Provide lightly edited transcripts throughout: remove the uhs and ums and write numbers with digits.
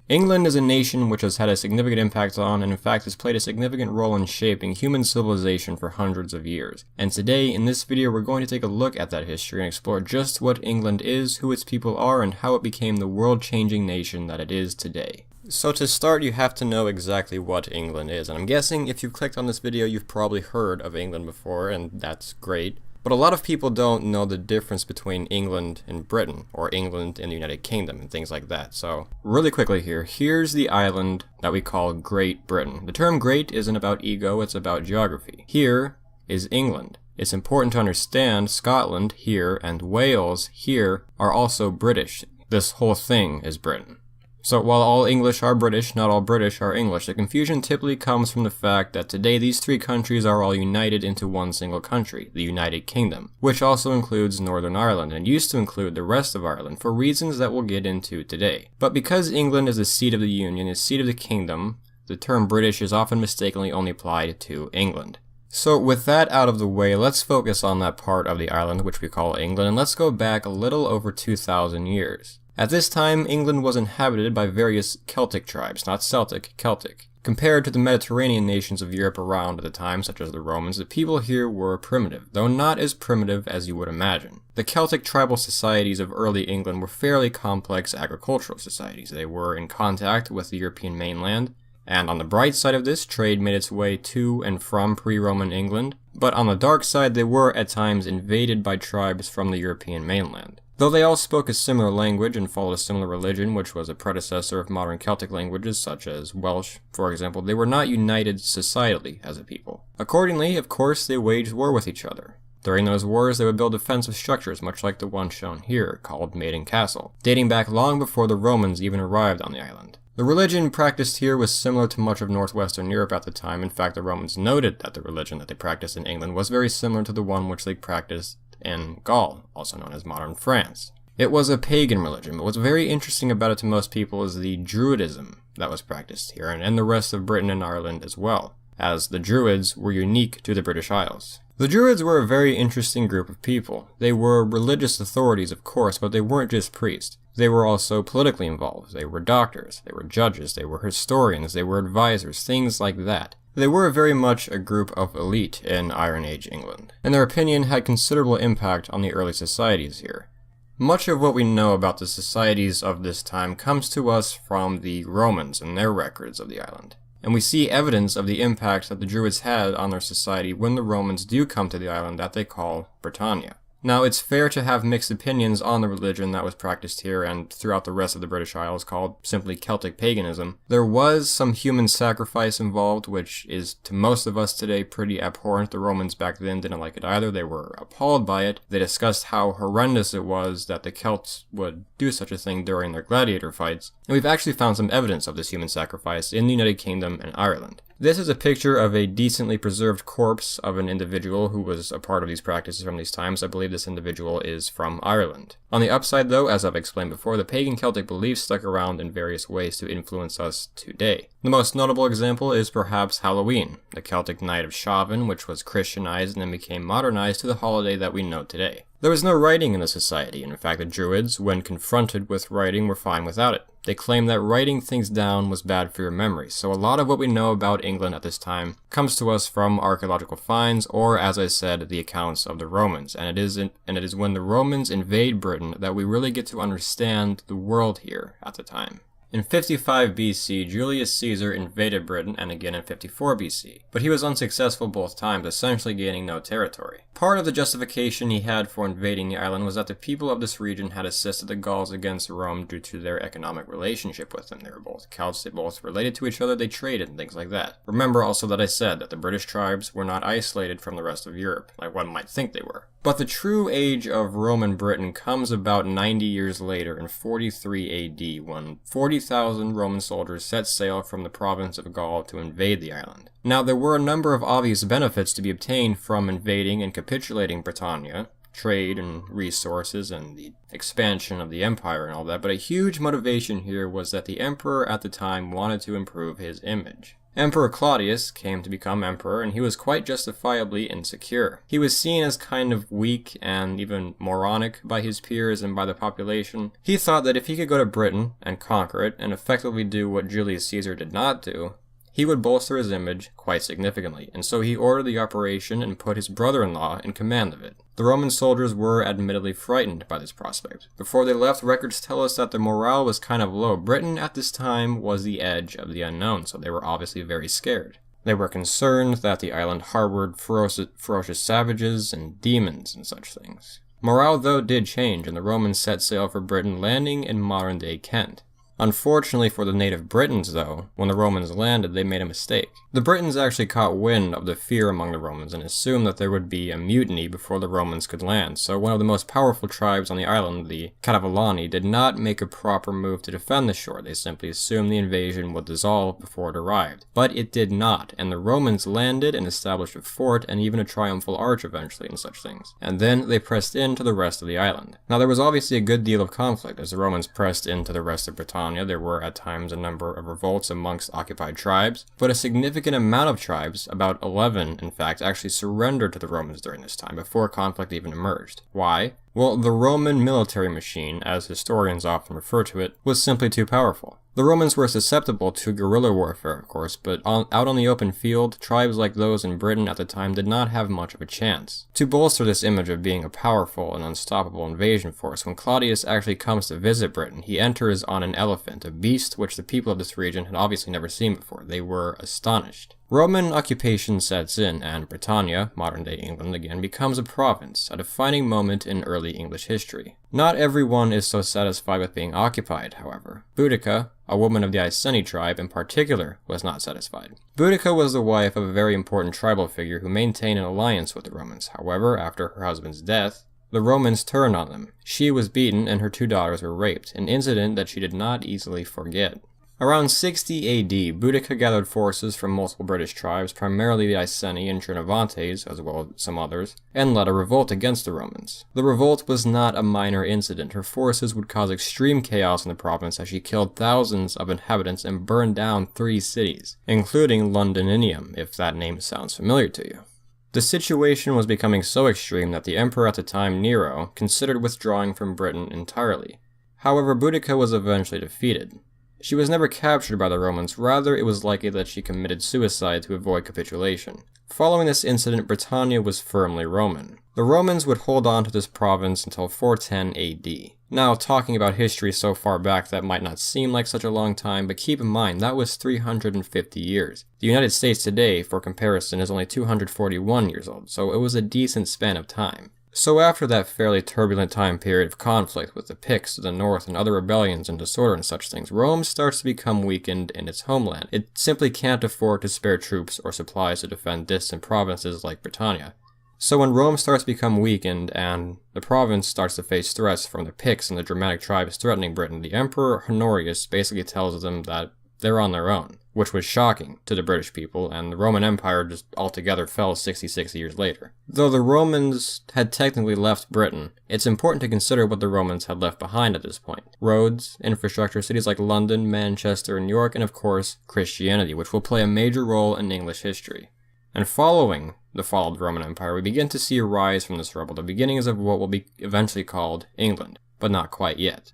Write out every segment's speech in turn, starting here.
England is a nation which has had a significant impact on, and in fact has played a significant role in shaping human civilization for hundreds of years. And today, in this video, we're going to take a look at that history and explore just what England is, who its people are, and how it became the world-changing nation that it is today. So to start, you have to know exactly what England is, and I'm guessing if you've clicked on this video, you've probably heard of England before, and that's great. But a lot of people don't know the difference between England and Britain, or England and the United Kingdom, and things like that. So, really quickly here, here's the island that we call Great Britain. The term great isn't about ego, it's about geography. Here is England. It's important to understand Scotland here and Wales here are also British. This whole thing is Britain. So while all English are British, not all British are English. The confusion typically comes from the fact that today these three countries are all united into one single country, the United Kingdom, which also includes Northern Ireland and used to include the rest of Ireland for reasons that we'll get into today. But because England is the seat of the Union, the seat of the kingdom, the term British is often mistakenly only applied to England. So with that out of the way, let's focus on that part of the island which we call England, and let's go back a little over 2,000 years. At this time, England was inhabited by various Celtic tribes, not Celtic, Celtic. Compared to the Mediterranean nations of Europe around at the time, such as the Romans, the people here were primitive, though not as primitive as you would imagine. The Celtic tribal societies of early England were fairly complex agricultural societies. They were in contact with the European mainland, and on the bright side of this, trade made its way to and from pre-Roman England, but on the dark side, they were at times invaded by tribes from the European mainland. Though they all spoke a similar language and followed a similar religion, which was a predecessor of modern Celtic languages such as Welsh, for example, they were not united societally as a people. Accordingly, of course, they waged war with each other. During those wars, they would build defensive structures, much like the one shown here, called Maiden Castle, dating back long before the Romans even arrived on the island. The religion practiced here was similar to much of northwestern Europe at the time. In fact, the Romans noted that the religion that they practiced in England was very similar to the one which they practiced in Gaul, also known as modern France. It was a pagan religion, but what's very interesting about it to most people is the Druidism that was practiced here, and the rest of Britain and Ireland as well, as the Druids were unique to the British Isles. The Druids were a very interesting group of people. They were religious authorities, of course, but they weren't just priests. They were also politically involved. They were doctors, they were judges, they were historians, they were advisors, things like that. They were very much a group of elite in Iron Age England, and their opinion had considerable impact on the early societies here. Much of what we know about the societies of this time comes to us from the Romans and their records of the island. And we see evidence of the impact that the Druids had on their society when the Romans do come to the island that they call Britannia. Now, it's fair to have mixed opinions on the religion that was practiced here and throughout the rest of the British Isles, called simply Celtic paganism. There was some human sacrifice involved, which is to most of us today pretty abhorrent. The Romans back then didn't like it either. They were appalled by it. They discussed how horrendous it was that the Celts would do such a thing during their gladiator fights. And we've actually found some evidence of this human sacrifice in the United Kingdom and Ireland. This is a picture of a decently preserved corpse of an individual who was a part of these practices from these times. I believe this individual is from Ireland. On the upside though, as I've explained before, the pagan Celtic beliefs stuck around in various ways to influence us today. The most notable example is perhaps Halloween, the Celtic night of Samhain, which was Christianized and then became modernized to the holiday that we know today. There was no writing in the society, and in fact the Druids, when confronted with writing, were fine without it. They claimed that writing things down was bad for your memory, so a lot of what we know about England at this time comes to us from archaeological finds, or as I said, the accounts of the Romans, and it is when the Romans invade Britain that we really get to understand the world here at the time. In 55 BC, Julius Caesar invaded Britain, and again in 54 BC, but he was unsuccessful both times, essentially gaining no territory. Part of the justification he had for invading the island was that the people of this region had assisted the Gauls against Rome due to their economic relationship with them. They were both Celts, they both related to each other, they traded and things like that. Remember also that I said that the British tribes were not isolated from the rest of Europe, like one might think they were. But the true age of Roman Britain comes about 90 years later in 43 AD, when 40,000 Roman soldiers set sail from the province of Gaul to invade the island. Now, there were a number of obvious benefits to be obtained from invading and capitulating Britannia, trade and resources and the expansion of the empire and all that, but a huge motivation here was that the emperor at the time wanted to improve his image. Emperor Claudius came to become emperor, and he was quite justifiably insecure. He was seen as kind of weak and even moronic by his peers and by the population. He thought that if he could go to Britain and conquer it and effectively do what Julius Caesar did not do, he would bolster his image quite significantly, and so he ordered the operation and put his brother-in-law in command of it. The Roman soldiers were admittedly frightened by this prospect. Before they left, records tell us that their morale was kind of low. Britain at this time was the edge of the unknown, so they were obviously very scared. They were concerned that the island harbored ferocious savages and demons and such things. Morale, though, did change, and the Romans set sail for Britain, landing in modern-day Kent. Unfortunately for the native Britons, though, when the Romans landed, they made a mistake. The Britons actually caught wind of the fear among the Romans and assumed that there would be a mutiny before the Romans could land, so one of the most powerful tribes on the island, the Cativolani, did not make a proper move to defend the shore. They simply assumed the invasion would dissolve before it arrived. But it did not, and the Romans landed and established a fort and even a triumphal arch eventually and such things. And then they pressed into the rest of the island. Now there was obviously a good deal of conflict as the Romans pressed into the rest of Britannia. There were at times a number of revolts amongst occupied tribes, but a significant amount of tribes, about 11 in fact, actually surrendered to the Romans during this time, before conflict even emerged. Why? Well, the Roman military machine, as historians often refer to it, was simply too powerful. The Romans were susceptible to guerrilla warfare, of course, but out on the open field, tribes like those in Britain at the time did not have much of a chance. To bolster this image of being a powerful and unstoppable invasion force, when Claudius actually comes to visit Britain, he enters on an elephant, a beast which the people of this region had obviously never seen before. They were astonished. Roman occupation sets in, and Britannia, modern-day England again, becomes a province, a defining moment in early English history. Not everyone is so satisfied with being occupied, however. Boudica, a woman of the Iceni tribe in particular, was not satisfied. Boudica was the wife of a very important tribal figure who maintained an alliance with the Romans. However, after her husband's death, the Romans turned on them. She was beaten and her 2 daughters were raped, an incident that she did not easily forget. Around 60 AD, Boudica gathered forces from multiple British tribes, primarily the Iceni and Trinovantes, as well as some others, and led a revolt against the Romans. The revolt was not a minor incident. Her forces would cause extreme chaos in the province as she killed thousands of inhabitants and burned down 3 cities, including Londinium, if that name sounds familiar to you. The situation was becoming so extreme that the emperor at the time, Nero, considered withdrawing from Britain entirely. However, Boudica was eventually defeated. She was never captured by the Romans, rather it was likely that she committed suicide to avoid capitulation. Following this incident, Britannia was firmly Roman. The Romans would hold on to this province until 410 AD. Now, talking about history so far back, that might not seem like such a long time, but keep in mind, that was 350 years. The United States today, for comparison, is only 241 years old, so it was a decent span of time. So after that fairly turbulent time period of conflict with the Picts to the north and other rebellions and disorder and such things, Rome starts to become weakened in its homeland. It simply can't afford to spare troops or supplies to defend distant provinces like Britannia. So when Rome starts to become weakened and the province starts to face threats from the Picts and the Germanic tribes threatening Britain, the Emperor Honorius basically tells them that they're on their own, which was shocking to the British people, and the Roman Empire just altogether fell 66 years later. Though the Romans had technically left Britain, it's important to consider what the Romans had left behind at this point. Roads, infrastructure, cities like London, Manchester, and York, and of course, Christianity, which will play a major role in English history. And following the fall of the Roman Empire, we begin to see a rise from this rubble, the beginnings of what will be eventually called England, but not quite yet.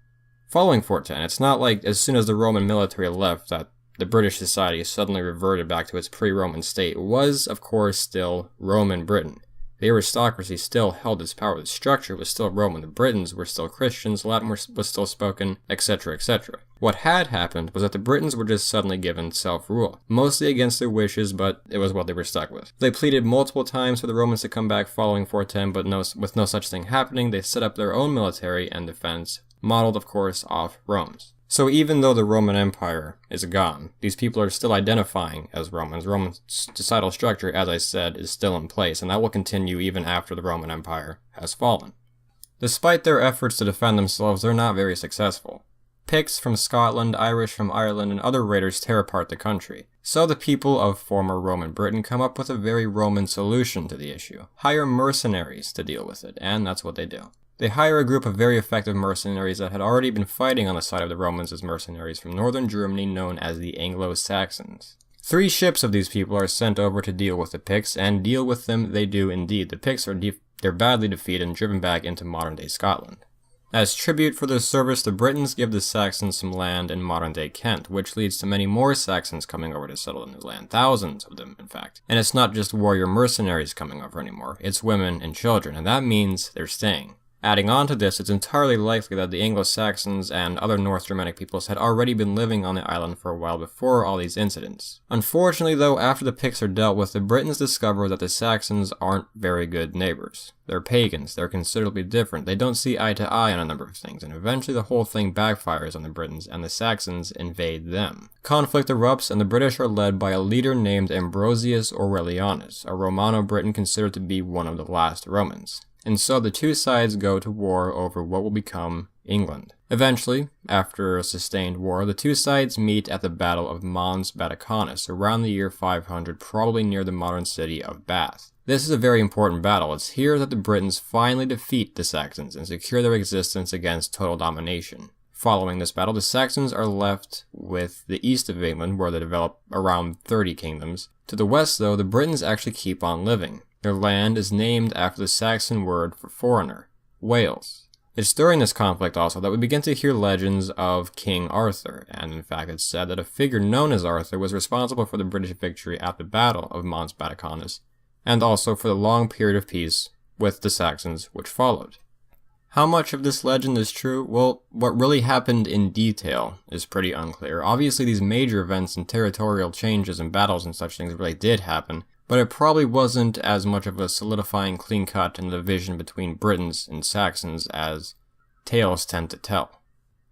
Following 410, it's not like as soon as the Roman military left that the British society suddenly reverted back to its pre-Roman state. It was, of course, still Roman Britain. The aristocracy still held its power, the structure was still Roman, the Britons were still Christians, Latin was still spoken, etc., etc. What had happened was that the Britons were just suddenly given self-rule, mostly against their wishes, but it was what they were stuck with. They pleaded multiple times for the Romans to come back following 410, but with no such thing happening, they set up their own military and defense, modeled, of course, off Rome's. So even though the Roman Empire is gone, these people are still identifying as Romans. Roman societal structure, as I said, is still in place, and that will continue even after the Roman Empire has fallen. Despite their efforts to defend themselves, they're not very successful. Picts from Scotland, Irish from Ireland, and other raiders tear apart the country. So the people of former Roman Britain come up with a very Roman solution to the issue. Hire mercenaries to deal with it, and that's what they do. They hire a group of very effective mercenaries that had already been fighting on the side of the Romans as mercenaries from northern Germany known as the Anglo-Saxons. 3 ships of these people are sent over to deal with the Picts, and deal with them they do indeed. The Picts they're badly defeated and driven back into modern-day Scotland. As tribute for their service, the Britons give the Saxons some land in modern-day Kent, which leads to many more Saxons coming over to settle the new land. Thousands of them, in fact. And it's not just warrior mercenaries coming over anymore, it's women and children, and that means they're staying. Adding on to this, it's entirely likely that the Anglo-Saxons and other North Germanic peoples had already been living on the island for a while before all these incidents. Unfortunately though, after the Picts are dealt with, the Britons discover that the Saxons aren't very good neighbors. They're pagans, they're considerably different, they don't see eye to eye on a number of things, and eventually the whole thing backfires on the Britons and the Saxons invade them. Conflict erupts and the British are led by a leader named Ambrosius Aurelianus, a Romano-Briton considered to be one of the last Romans. And so the two sides go to war over what will become England. Eventually, after a sustained war, the two sides meet at the Battle of Mons Batacanus around the year 500, probably near the modern city of Bath. This is a very important battle. It's here that the Britons finally defeat the Saxons and secure their existence against total domination. Following this battle, the Saxons are left with the east of England, where they develop around 30 kingdoms. To the west, though, the Britons actually keep on living. Their land is named after the Saxon word for foreigner, Wales. It's during this conflict also that we begin to hear legends of King Arthur, and in fact it's said that a figure known as Arthur was responsible for the British victory at the Battle of Mons Batacanus, and also for the long period of peace with the Saxons which followed. How much of this legend is true? Well, what really happened in detail is pretty unclear. Obviously these major events and territorial changes and battles and such things really did happen, but it probably wasn't as much of a solidifying clean cut in the division between Britons and Saxons as tales tend to tell.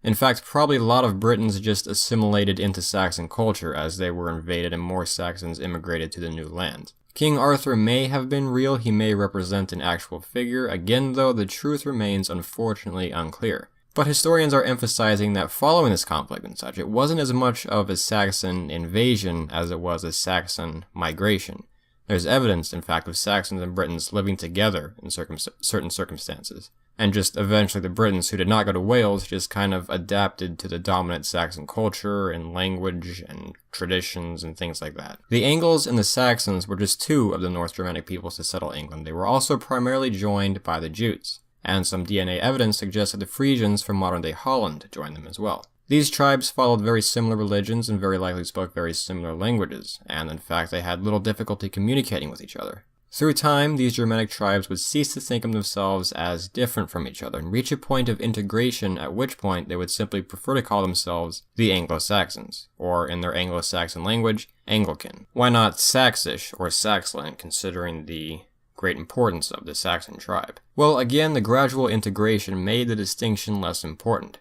In fact, probably a lot of Britons just assimilated into Saxon culture as they were invaded and more Saxons immigrated to the new land. King Arthur may have been real, he may represent an actual figure, again though the truth remains unfortunately unclear. But historians are emphasizing that following this conflict and such, it wasn't as much of a Saxon invasion as it was a Saxon migration. There's evidence, in fact, of Saxons and Britons living together in certain circumstances. And just eventually the Britons, who did not go to Wales, just kind of adapted to the dominant Saxon culture and language and traditions and things like that. The Angles and the Saxons were just two of the North Germanic peoples to settle England. They were also primarily joined by the Jutes, and some DNA evidence suggests that the Frisians from modern-day Holland joined them as well. These tribes followed very similar religions and very likely spoke very similar languages, and in fact they had little difficulty communicating with each other. Through time, these Germanic tribes would cease to think of themselves as different from each other and reach a point of integration, at which point they would simply prefer to call themselves the Anglo-Saxons, or in their Anglo-Saxon language, Anglican. Why not Saxish or Saxland, considering the great importance of the Saxon tribe? Well, again, the gradual integration made the distinction less important.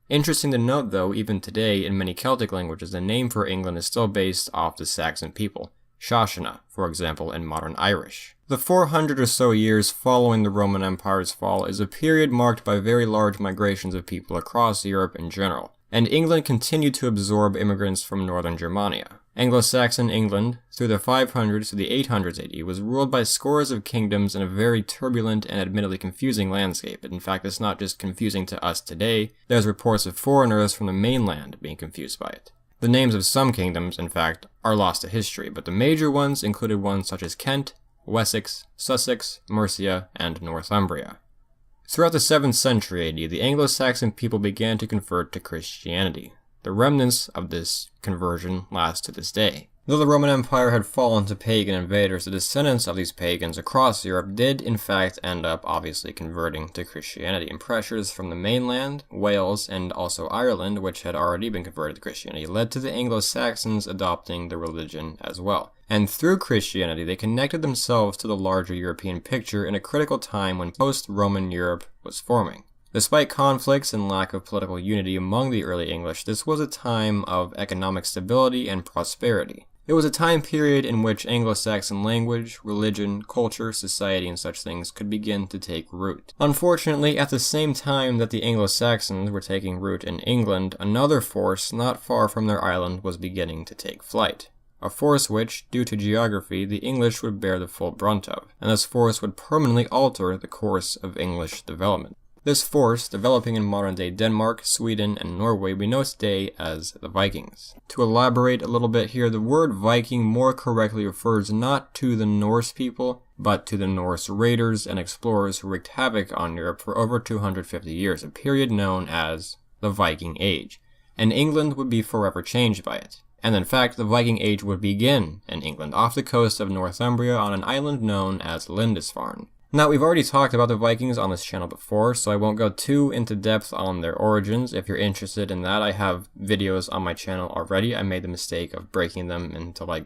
Interesting to note though, even today in many Celtic languages, the name for England is still based off the Saxon people. Shoshana, for example, in modern Irish. The 400 or so years following the Roman Empire's fall is a period marked by very large migrations of people across Europe in general, and England continued to absorb immigrants from northern Germania. Anglo-Saxon England, through the 500s to the 800s AD, was ruled by scores of kingdoms in a very turbulent and admittedly confusing landscape. In fact, it's not just confusing to us today, there's reports of foreigners from the mainland being confused by it. The names of some kingdoms, in fact, are lost to history, but the major ones included ones such as Kent, Wessex, Sussex, Mercia, and Northumbria. Throughout the 7th century AD, the Anglo-Saxon people began to convert to Christianity. The remnants of this conversion last to this day. Though the Roman Empire had fallen to pagan invaders, the descendants of these pagans across Europe did in fact end up obviously converting to Christianity, and pressures from the mainland, Wales, and also Ireland, which had already been converted to Christianity, led to the Anglo-Saxons adopting the religion as well. And through Christianity, they connected themselves to the larger European picture in a critical time when post-Roman Europe was forming. Despite conflicts and lack of political unity among the early English, this was a time of economic stability and prosperity. It was a time period in which Anglo-Saxon language, religion, culture, society, and such things could begin to take root. Unfortunately, at the same time that the Anglo-Saxons were taking root in England, another force not far from their island was beginning to take flight. A force which, due to geography, the English would bear the full brunt of, and this force would permanently alter the course of English development. This force, developing in modern-day Denmark, Sweden, and Norway, we know today as the Vikings. To elaborate a little bit here, the word Viking more correctly refers not to the Norse people, but to the Norse raiders and explorers who wreaked havoc on Europe for over 250 years, a period known as the Viking Age. And England would be forever changed by it. And in fact, the Viking Age would begin in England, off the coast of Northumbria on an island known as Lindisfarne. Now, we've already talked about the Vikings on this channel before, so I won't go too into depth on their origins. If you're interested in that, I have videos on my channel already. I made the mistake of breaking them into like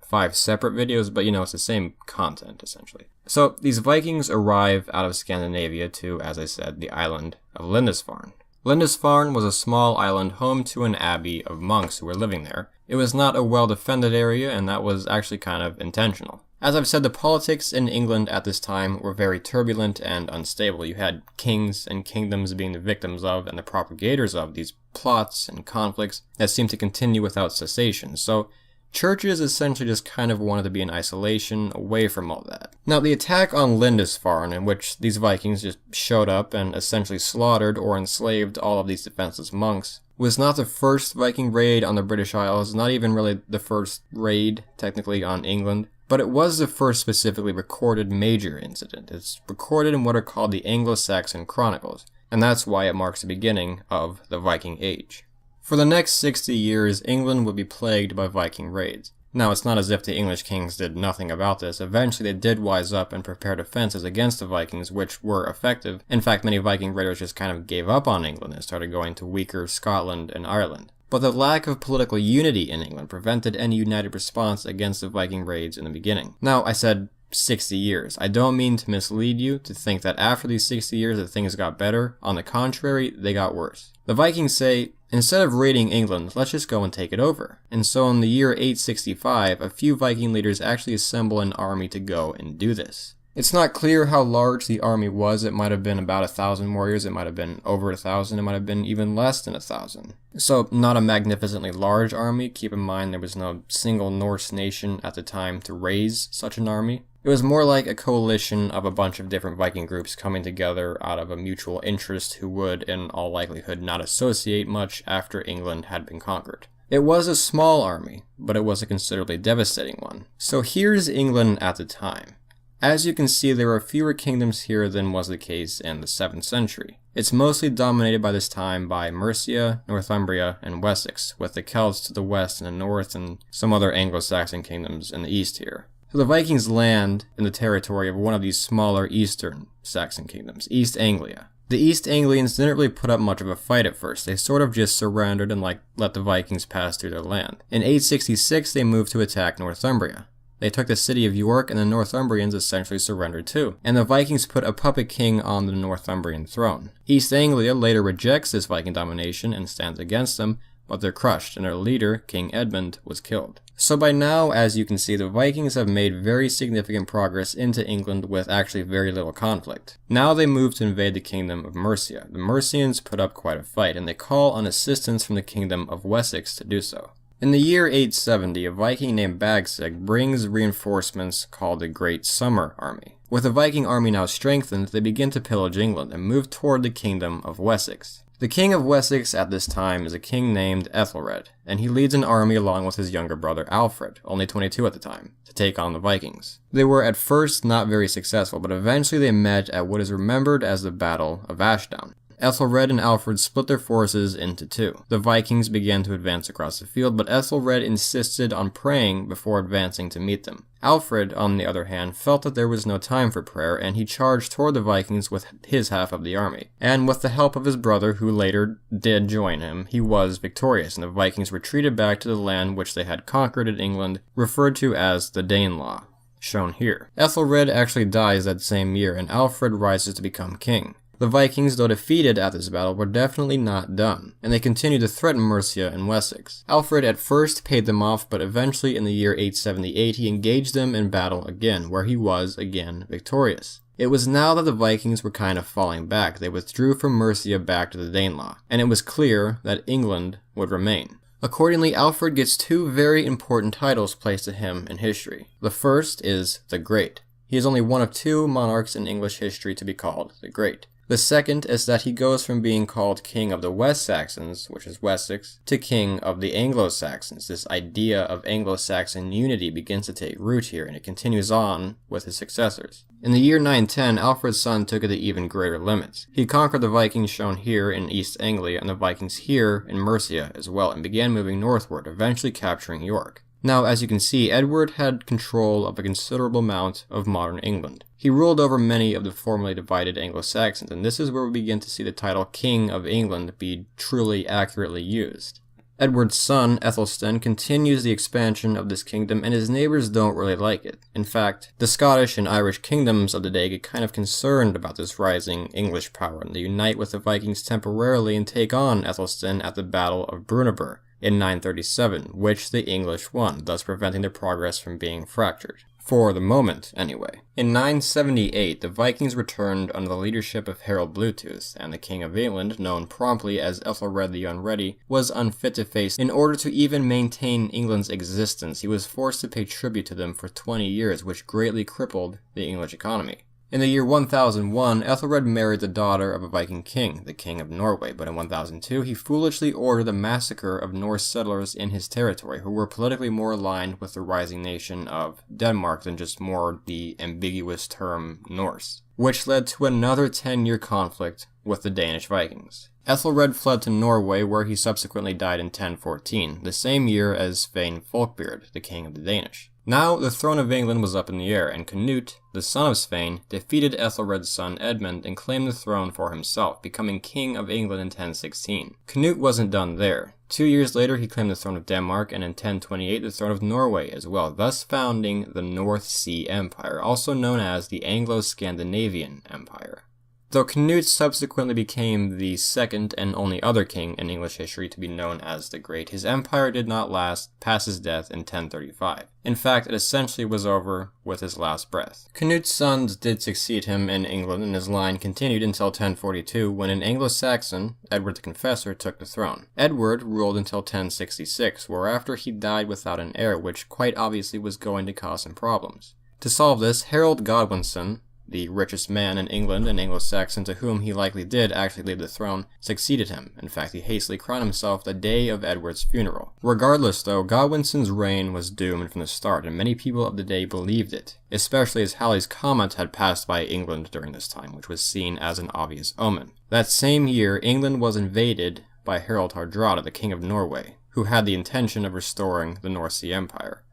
5 separate videos, but it's the same content, essentially. So, these Vikings arrive out of Scandinavia to, as I said, the island of Lindisfarne. Lindisfarne was a small island home to an abbey of monks who were living there. It was not a well-defended area, and that was actually kind of intentional. As I've said, the politics in England at this time were very turbulent and unstable. You had kings and kingdoms being the victims of and the propagators of these plots and conflicts that seemed to continue without cessation. So churches essentially just kind of wanted to be in isolation, away from all that. Now, the attack on Lindisfarne, in which these Vikings just showed up and essentially slaughtered or enslaved all of these defenseless monks, was not the first Viking raid on the British Isles, not even really the first raid, technically, on England. But it was the first specifically recorded major incident. It's recorded in what are called the Anglo-Saxon Chronicles, and that's why it marks the beginning of the Viking Age. For the next 60 years, England would be plagued by Viking raids. Now, it's not as if the English kings did nothing about this. Eventually, they did wise up and prepare defenses against the Vikings, which were effective. In fact, many Viking raiders just kind of gave up on England and started going to weaker Scotland and Ireland. But the lack of political unity in England prevented any united response against the Viking raids in the beginning. Now, I said 60 years. I don't mean to mislead you to think that after these 60 years that things got better. On the contrary, they got worse. The Vikings say, instead of raiding England, let's just go and take it over. And so in the year 865, a few Viking leaders actually assemble an army to go and do this. It's not clear how large the army was. It might have been about 1,000 warriors, it might have been over 1,000, it might have been even less than 1,000. So not a magnificently large army. Keep in mind there was no single Norse nation at the time to raise such an army. It was more like a coalition of a bunch of different Viking groups coming together out of a mutual interest who would, in all likelihood, not associate much after England had been conquered. It was a small army, but it was a considerably devastating one. So here's England at the time. As you can see, there are fewer kingdoms here than was the case in the 7th century. It's mostly dominated by this time by Mercia, Northumbria, and Wessex, with the Celts to the west and the north and some other Anglo-Saxon kingdoms in the east here. So the Vikings land in the territory of one of these smaller eastern Saxon kingdoms, East Anglia. The East Anglians didn't really put up much of a fight at first. They sort of just surrendered and let the Vikings pass through their land. In 866, they moved to attack Northumbria. They took the city of York, and the Northumbrians essentially surrendered too, and the Vikings put a puppet king on the Northumbrian throne. East Anglia later rejects this Viking domination and stands against them, but they're crushed, and their leader, King Edmund, was killed. So by now, as you can see, the Vikings have made very significant progress into England with actually very little conflict. Now they move to invade the kingdom of Mercia. The Mercians put up quite a fight, and they call on assistance from the kingdom of Wessex to do so. In the year 870, a Viking named Bagsig brings reinforcements called the Great Summer Army. With the Viking army now strengthened, they begin to pillage England and move toward the kingdom of Wessex. The king of Wessex at this time is a king named Ethelred, and he leads an army along with his younger brother Alfred, only 22 at the time, to take on the Vikings. They were at first not very successful, but eventually they met at what is remembered as the Battle of Ashdown. Ethelred and Alfred split their forces into two. The Vikings began to advance across the field, but Ethelred insisted on praying before advancing to meet them. Alfred, on the other hand, felt that there was no time for prayer, and he charged toward the Vikings with his half of the army. And with the help of his brother, who later did join him, he was victorious, and the Vikings retreated back to the land which they had conquered in England, referred to as the Danelaw, shown here. Ethelred actually dies that same year, and Alfred rises to become king. The Vikings, though defeated at this battle, were definitely not done, and they continued to threaten Mercia and Wessex. Alfred at first paid them off, but eventually in the year 878 he engaged them in battle again, where he was again victorious. It was now that the Vikings were kind of falling back. They withdrew from Mercia back to the Danelaw, and it was clear that England would remain. Accordingly, Alfred gets two very important titles placed to him in history. The first is the Great. He is only one of two monarchs in English history to be called the Great. The second is that he goes from being called King of the West Saxons, which is Wessex, to King of the Anglo-Saxons. This idea of Anglo-Saxon unity begins to take root here, and it continues on with his successors. In the year 910, Alfred's son took it to even greater limits. He conquered the Vikings shown here in East Anglia and the Vikings here in Mercia as well, and began moving northward, eventually capturing York. Now, as you can see, Edward had control of a considerable amount of modern England. He ruled over many of the formerly divided Anglo-Saxons, and this is where we begin to see the title King of England be truly accurately used. Edward's son, Ethelstan, continues the expansion of this kingdom, and his neighbors don't really like it. In fact, the Scottish and Irish kingdoms of the day get kind of concerned about this rising English power, and they unite with the Vikings temporarily and take on Ethelstan at the Battle of Brunanburh in 937, which the English won, thus preventing their progress from being fractured. For the moment, anyway. In 978, the Vikings returned under the leadership of Harold Bluetooth, and the King of England, known promptly as Ethelred the Unready, was unfit to face. In order to even maintain England's existence, he was forced to pay tribute to them for 20 years, which greatly crippled the English economy. In the year 1001, Ethelred married the daughter of a Viking king, the King of Norway, but in 1002 he foolishly ordered the massacre of Norse settlers in his territory, who were politically more aligned with the rising nation of Denmark than just more the ambiguous term Norse, which led to another 10-year conflict with the Danish Vikings. Ethelred fled to Norway, where he subsequently died in 1014, the same year as Svein Folkbeard, the king of the Danish. Now, the throne of England was up in the air, and Canute, the son of Svein, defeated Ethelred's son Edmund and claimed the throne for himself, becoming King of England in 1016. Canute wasn't done there. 2 years later, he claimed the throne of Denmark, and in 1028 the throne of Norway as well, thus founding the North Sea Empire, also known as the Anglo-Scandinavian Empire. Though Canute subsequently became the second and only other king in English history to be known as the Great, his empire did not last past his death in 1035. In fact, it essentially was over with his last breath. Canute's sons did succeed him in England, and his line continued until 1042, when an Anglo-Saxon, Edward the Confessor, took the throne. Edward ruled until 1066, whereafter he died without an heir, which quite obviously was going to cause him problems. To solve this, Harold Godwinson, the richest man in England, an Anglo-Saxon to whom he likely did actually leave the throne, succeeded him. In fact, he hastily crowned himself the day of Edward's funeral. Regardless, though, Godwinson's reign was doomed from the start, and many people of the day believed it, especially as Halley's Comet had passed by England during this time, which was seen as an obvious omen. That same year, England was invaded by Harald Hardrada, the King of Norway, who had the intention of restoring the North Sea Empire.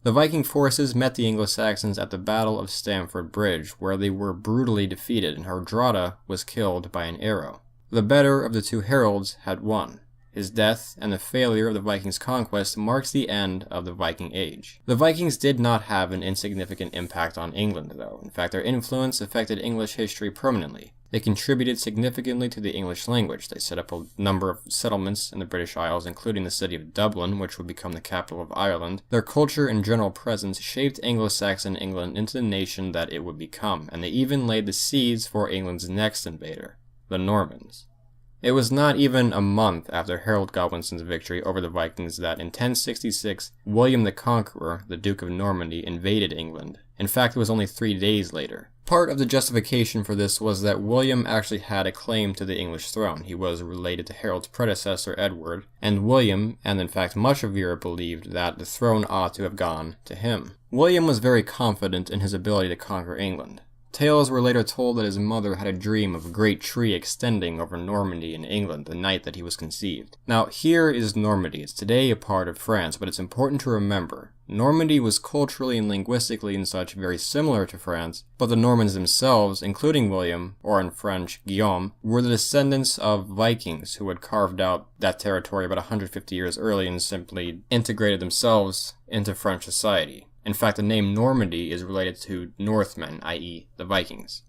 The Viking forces met the Anglo-Saxons at the Battle of Stamford Bridge, where they were brutally defeated, and Hardrada was killed by an arrow. The better of the two heralds had won. His death and the failure of the Vikings' conquest marks the end of the Viking Age. The Vikings did not have an insignificant impact on England, though. In fact, their influence affected English history permanently. They contributed significantly to the English language. They set up a number of settlements in the British Isles, including the city of Dublin, which would become the capital of Ireland. Their culture and general presence shaped Anglo-Saxon England into the nation that it would become, and they even laid the seeds for England's next invader, the Normans. It was not even a month after Harold Godwinson's victory over the Vikings that in 1066, William the Conqueror, the Duke of Normandy, invaded England. In fact, it was only 3 days later. Part of the justification for this was that William actually had a claim to the English throne. He was related to Harold's predecessor, Edward, and William, and in fact much of Europe, believed that the throne ought to have gone to him. William was very confident in his ability to conquer England. Tales were later told that his mother had a dream of a great tree extending over Normandy in England the night that he was conceived. Now, here is Normandy. It's today a part of France, but it's important to remember. Normandy was culturally and linguistically and such very similar to France, but the Normans themselves, including William, or in French, Guillaume, were the descendants of Vikings who had carved out that territory about 150 years early and simply integrated themselves into French society. In fact, the name Normandy is related to Northmen, i.e. the Vikings.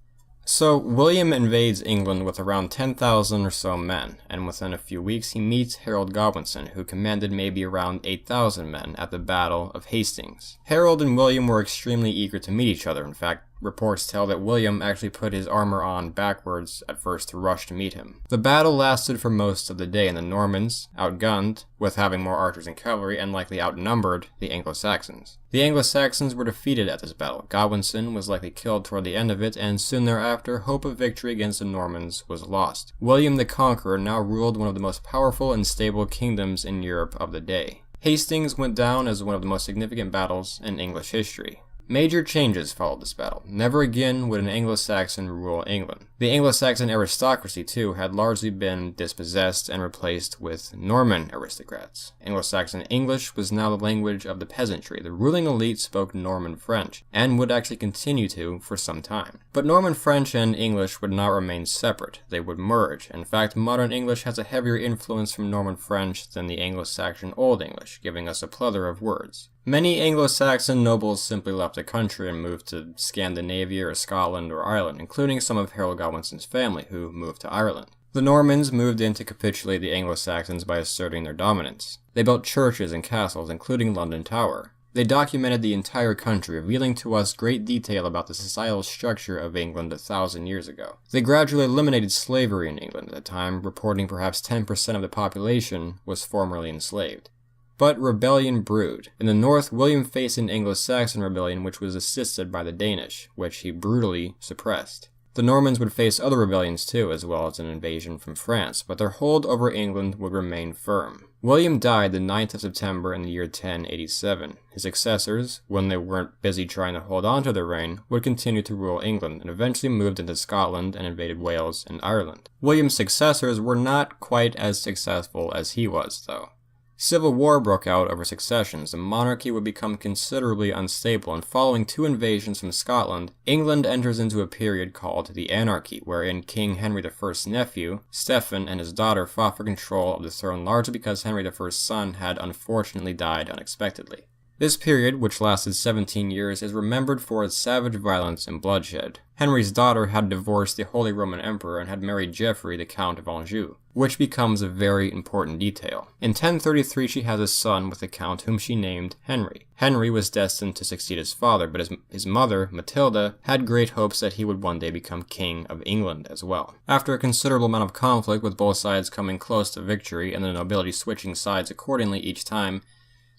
So, William invades England with around 10,000 or so men, and within a few weeks he meets Harold Godwinson, who commanded maybe around 8,000 men at the Battle of Hastings. Harold and William were extremely eager to meet each other. In fact, Reports tell that William actually put his armor on backwards at first to rush to meet him. The battle lasted for most of the day, and the Normans, outgunned, with having more archers and cavalry, and likely outnumbered the Anglo-Saxons. The Anglo-Saxons were defeated at this battle. Godwinson was likely killed toward the end of it, and soon thereafter, hope of victory against the Normans was lost. William the Conqueror now ruled one of the most powerful and stable kingdoms in Europe of the day. Hastings went down as one of the most significant battles in English history. Major changes followed this battle. Never again would an Anglo-Saxon rule England. The Anglo-Saxon aristocracy, too, had largely been dispossessed and replaced with Norman aristocrats. Anglo-Saxon English was now the language of the peasantry. The ruling elite spoke Norman French, and would actually continue to for some time. But Norman French and English would not remain separate. They would merge. In fact, modern English has a heavier influence from Norman French than the Anglo-Saxon Old English, giving us a plethora of words. Many Anglo-Saxon nobles simply left the country and moved to Scandinavia or Scotland or Ireland, including some of Harold Godwinson's family, who moved to Ireland. The Normans moved in to capitulate the Anglo-Saxons by asserting their dominance. They built churches and castles, including London Tower. They documented the entire country, revealing to us great detail about the societal structure of England 1,000 years ago. They gradually eliminated slavery in England at the time, reporting perhaps 10% of the population was formerly enslaved. But rebellion brewed. In the north, William faced an Anglo-Saxon rebellion which was assisted by the Danish, which he brutally suppressed. The Normans would face other rebellions too, as well as an invasion from France, but their hold over England would remain firm. William died the 9th of September in the year 1087. His successors, when they weren't busy trying to hold on to their reign, would continue to rule England, and eventually moved into Scotland and invaded Wales and Ireland. William's successors were not quite as successful as he was, though. Civil war broke out over successions. The monarchy would become considerably unstable, and following 2 invasions from Scotland, England enters into a period called the Anarchy, wherein King Henry I's nephew, Stephen, and his daughter fought for control of the throne largely because Henry I's son had unfortunately died unexpectedly. This period, which lasted 17 years, is remembered for its savage violence and bloodshed. Henry's daughter had divorced the Holy Roman Emperor and had married Geoffrey, the Count of Anjou, which becomes a very important detail. In 1033 she has a son with the Count whom she named Henry. Henry was destined to succeed his father, but his mother, Matilda, had great hopes that he would one day become King of England as well. After a considerable amount of conflict, with both sides coming close to victory and the nobility switching sides accordingly each time,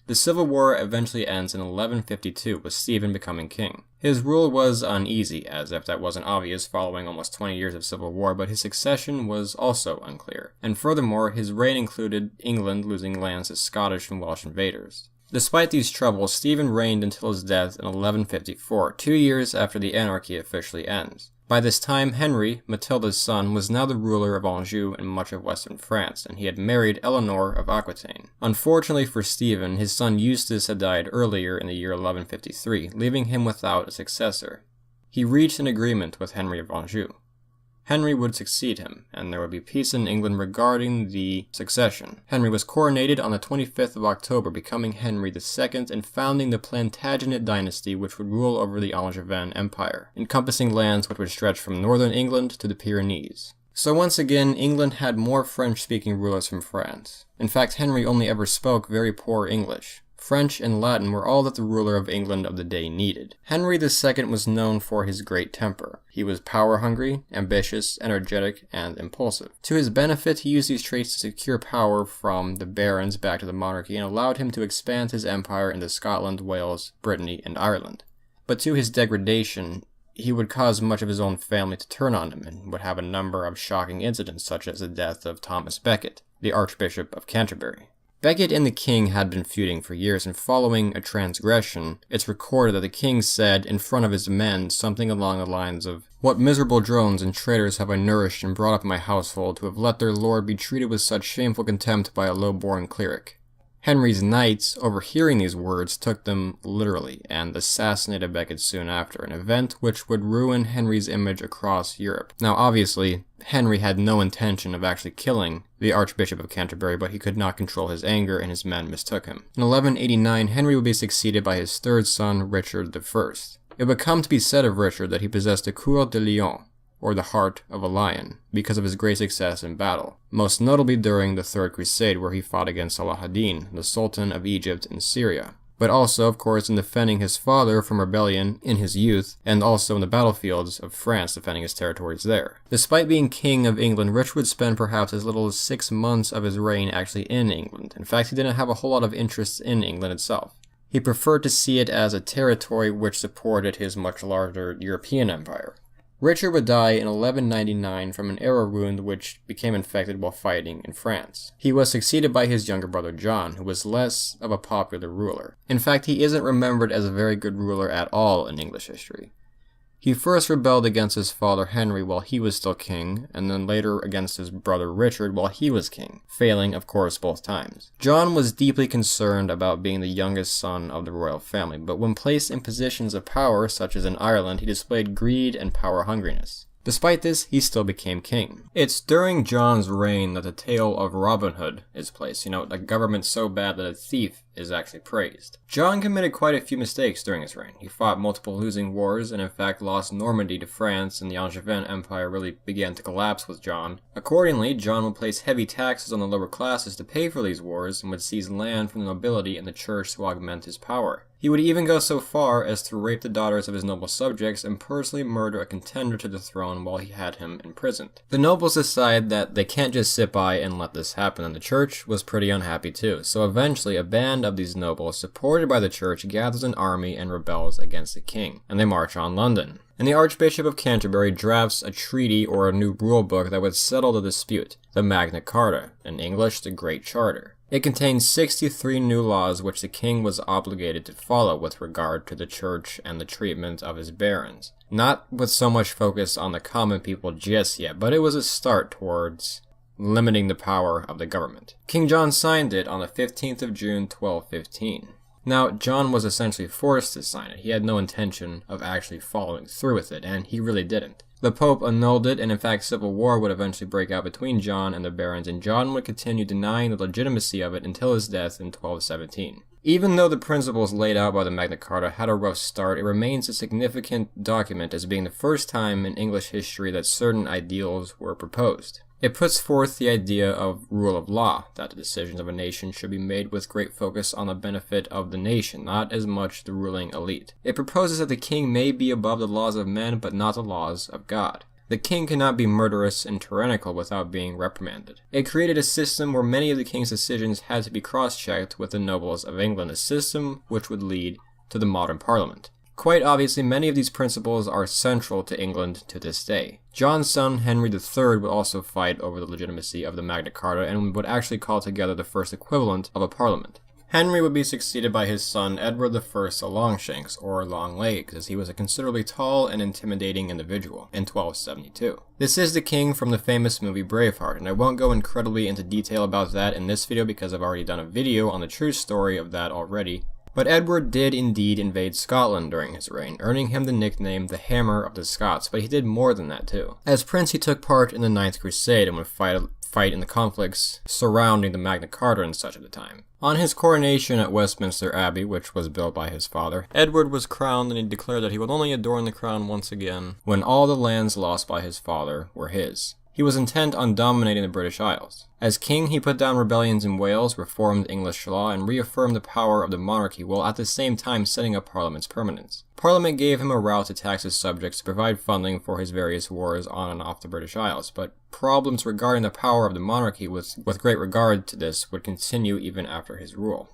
the Civil War eventually ends in 1152, with Stephen becoming king. His rule was uneasy, as if that wasn't obvious following almost 20 years of civil war, but his succession was also unclear. And furthermore, his reign included England losing lands to Scottish and Welsh invaders. Despite these troubles, Stephen reigned until his death in 1154, 2 years after the anarchy officially ends. By this time, Henry, Matilda's son, was now the ruler of Anjou and much of western France, and he had married Eleanor of Aquitaine. Unfortunately for Stephen, his son Eustace had died earlier in the year 1153, leaving him without a successor. He reached an agreement with Henry of Anjou. Henry would succeed him, and there would be peace in England regarding the succession. Henry was coronated on the 25th of October, becoming Henry II and founding the Plantagenet dynasty, which would rule over the Angevin Empire, encompassing lands which would stretch from northern England to the Pyrenees. So once again, England had more French-speaking rulers from France. In fact, Henry only ever spoke very poor English. French and Latin were all that the ruler of England of the day needed. Henry II was known for his great temper. He was power-hungry, ambitious, energetic, and impulsive. To his benefit, he used these traits to secure power from the barons back to the monarchy and allowed him to expand his empire into Scotland, Wales, Brittany, and Ireland. But to his degradation, he would cause much of his own family to turn on him and would have a number of shocking incidents, such as the death of Thomas Becket, the Archbishop of Canterbury. Becket and the king had been feuding for years, and following a transgression, it's recorded that the king said in front of his men something along the lines of, "What miserable drones and traitors have I nourished and brought up in my household, who have let their lord be treated with such shameful contempt by a low-born cleric?" Henry's knights, overhearing these words, took them literally and assassinated Becket soon after, an event which would ruin Henry's image across Europe. Now obviously, Henry had no intention of actually killing the Archbishop of Canterbury, but he could not control his anger and his men mistook him. In 1189, Henry would be succeeded by his third son, Richard I. It would come to be said of Richard that he possessed a coeur de lion, or the heart of a lion, because of his great success in battle, most notably during the Third Crusade, where he fought against Salah ad-Din, the Sultan of Egypt and Syria. but also, of course, in defending his father from rebellion in his youth, and also in the battlefields of France, defending his territories there. Despite being King of England, Richard would spend perhaps as little as 6 months of his reign actually in England. In fact, he didn't have a whole lot of interest in England itself. He preferred to see it as a territory which supported his much larger European empire. Richard would die in 1199 from an arrow wound which became infected while fighting in France. He was succeeded by his younger brother John, who was less of a popular ruler. In fact, he isn't remembered as a very good ruler at all in English history. He first rebelled against his father Henry while he was still king, and then later against his brother Richard while he was king, failing, of course, both times. John was deeply concerned about being the youngest son of the royal family, but when placed in positions of power, such as in Ireland, he displayed greed and power hungriness. Despite this, he still became king. It's during John's reign that the tale of Robin Hood is placed, a government so bad that a thief is actually praised. John committed quite a few mistakes during his reign. He fought multiple losing wars and in fact lost Normandy to France, and the Angevin Empire really began to collapse with John. Accordingly, John would place heavy taxes on the lower classes to pay for these wars and would seize land from the nobility and the church to augment his power. He would even go so far as to rape the daughters of his noble subjects and personally murder a contender to the throne while he had him imprisoned. The nobles decided that they can't just sit by and let this happen, and the church was pretty unhappy too. So eventually a band of these nobles, supported by the church, gathers an army and rebels against the king, and they march on London. And the Archbishop of Canterbury drafts a treaty or a new rule book that would settle the dispute, the Magna Carta, in English, the Great Charter. It contained 63 new laws which the king was obligated to follow with regard to the church and the treatment of his barons. Not with so much focus on the common people just yet, but it was a start towards limiting the power of the government. King John signed it on the 15th of June, 1215. Now, John was essentially forced to sign it. He had no intention of actually following through with it, and he really didn't. The Pope annulled it, and in fact civil war would eventually break out between John and the barons, and John would continue denying the legitimacy of it until his death in 1217. Even though the principles laid out by the Magna Carta had a rough start, it remains a significant document as being the first time in English history that certain ideals were proposed. It puts forth the idea of rule of law, that the decisions of a nation should be made with great focus on the benefit of the nation, not as much the ruling elite. It proposes that the king may be above the laws of men, but not the laws of God. The king cannot be murderous and tyrannical without being reprimanded. It created a system where many of the king's decisions had to be cross-checked with the nobles of England, a system which would lead to the modern parliament. Quite obviously, many of these principles are central to England to this day. John's son, Henry III, would also fight over the legitimacy of the Magna Carta and would actually call together the first equivalent of a parliament. Henry would be succeeded by his son, Edward I Longshanks, or Longlegs, as he was a considerably tall and intimidating individual, in 1272. This is the king from the famous movie Braveheart, and I won't go incredibly into detail about that in this video because I've already done a video on the true story of that already. But Edward did indeed invade Scotland during his reign, earning him the nickname the Hammer of the Scots, but he did more than that too. As prince, he took part in the Ninth Crusade and would fight in the conflicts surrounding the Magna Carta and such at the time. On his coronation at Westminster Abbey, which was built by his father, Edward was crowned, and he declared that he would only adorn the crown once again when all the lands lost by his father were his. He was intent on dominating the British Isles. As king, he put down rebellions in Wales, reformed English law, and reaffirmed the power of the monarchy while at the same time setting up Parliament's permanence. Parliament gave him a route to tax his subjects to provide funding for his various wars on and off the British Isles, but problems regarding the power of the monarchy with great regard to this would continue even after his rule.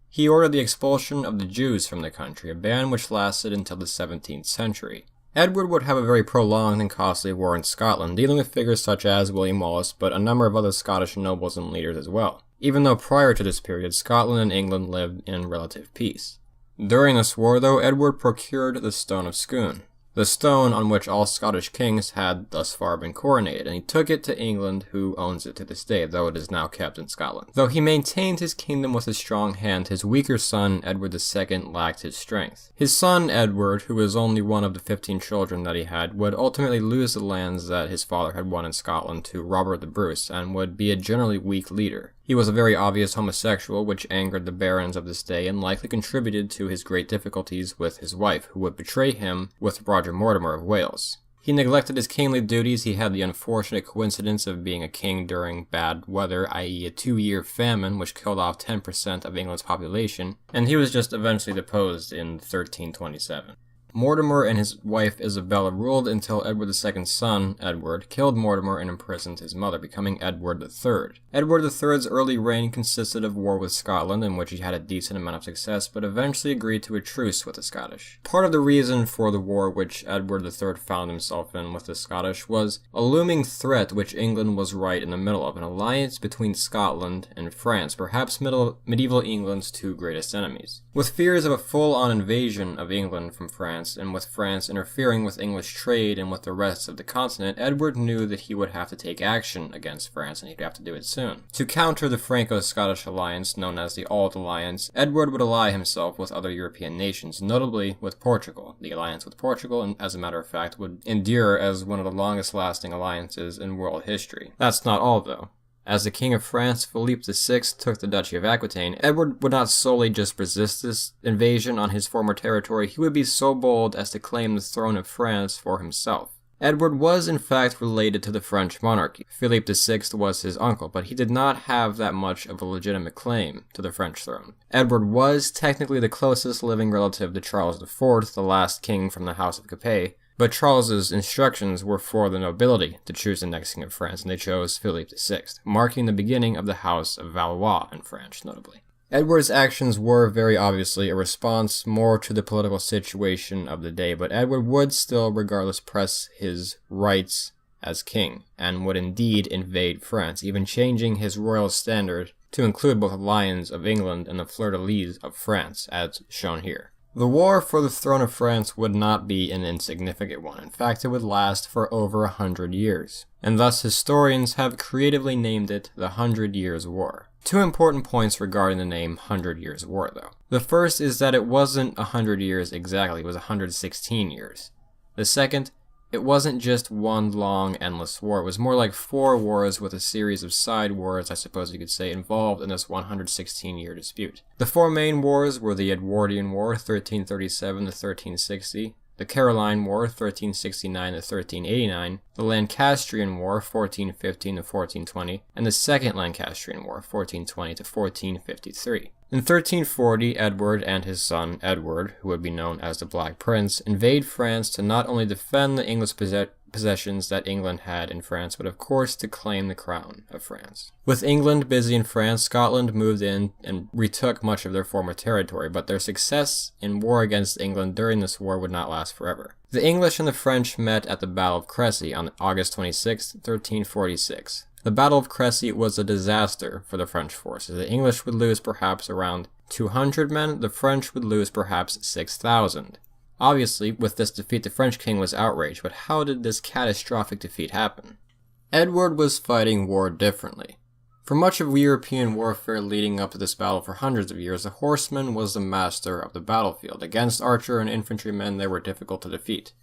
He ordered the expulsion of the Jews from the country, a ban which lasted until the 17th century. Edward would have a very prolonged and costly war in Scotland, dealing with figures such as William Wallace, but a number of other Scottish nobles and leaders as well, even though prior to this period, Scotland and England lived in relative peace. During this war, though, Edward procured the Stone of Scone, the stone on which all Scottish kings had thus far been coronated, and he took it to England, who owns it to this day, though it is now kept in Scotland. Though he maintained his kingdom with a strong hand, his weaker son, Edward II, lacked his strength. His son, Edward, who was only one of the 15 children that he had, would ultimately lose the lands that his father had won in Scotland to Robert the Bruce, and would be a generally weak leader. He was a very obvious homosexual, which angered the barons of this day and likely contributed to his great difficulties with his wife, who would betray him with Roger Mortimer of Wales. He neglected his kingly duties. He had the unfortunate coincidence of being a king during bad weather, i.e. a 2-year famine which killed off 10% of England's population, and he was just eventually deposed in 1327. Mortimer and his wife Isabella ruled until Edward II's son, Edward, killed Mortimer and imprisoned his mother, becoming Edward III. Edward III's early reign consisted of war with Scotland, in which he had a decent amount of success, but eventually agreed to a truce with the Scottish. Part of the reason for the war which Edward III found himself in with the Scottish was a looming threat which England was right in the middle of, an alliance between Scotland and France, perhaps medieval England's two greatest enemies. With fears of a full-on invasion of England from France, and with France interfering with English trade and with the rest of the continent, Edward knew that he would have to take action against France, and he'd have to do it soon. To counter the Franco-Scottish alliance, known as the Auld Alliance, Edward would ally himself with other European nations, notably with Portugal. The alliance with Portugal, and as a matter of fact, would endure as one of the longest-lasting alliances in world history. That's not all, though. As the King of France, Philippe VI took the Duchy of Aquitaine, Edward would not solely just resist this invasion on his former territory, he would be so bold as to claim the throne of France for himself. Edward was in fact related to the French monarchy. Philippe VI was his uncle, but he did not have that much of a legitimate claim to the French throne. Edward was technically the closest living relative to Charles IV, the last king from the House of Capet, but Charles's instructions were for the nobility to choose the next king of France, and they chose Philippe VI, marking the beginning of the House of Valois in France, notably. Edward's actions were very obviously a response more to the political situation of the day, but Edward would still, regardless, press his rights as king, and would indeed invade France, even changing his royal standard to include both the Lions of England and the Fleur-de-Lis of France, as shown here. The war for the throne of France would not be an insignificant one. In fact, it would last for over 100 years, and thus historians have creatively named it the 100 Years' War. Two important points regarding the name 100 Years' War, though. The first is that it wasn't 100 years exactly, it was 116 years. The second, it wasn't just one long, endless war. It was more like 4 wars with a series of side wars, I suppose you could say, involved in this 116-year dispute. The 4 main wars were the Edwardian War, 1337 to 1360, the Caroline War, 1369 to 1389, the Lancastrian War, 1415 to 1420, and the Second Lancastrian War, 1420 to 1453. In 1340, Edward and his son Edward, who would be known as the Black Prince, invade France to not only defend the English possessions that England had in France, but of course to claim the crown of France. With England busy in France, Scotland moved in and retook much of their former territory, but their success in war against England during this war would not last forever. The English and the French met at the Battle of Crécy on August 26, 1346. The Battle of Crécy was a disaster for the French forces. The English would lose perhaps around 200 men, the French would lose perhaps 6,000. Obviously, with this defeat, the French king was outraged, but how did this catastrophic defeat happen? Edward was fighting war differently. For much of European warfare leading up to this battle for hundreds of years, the horseman was the master of the battlefield. Against archer and infantrymen, they were difficult to defeat.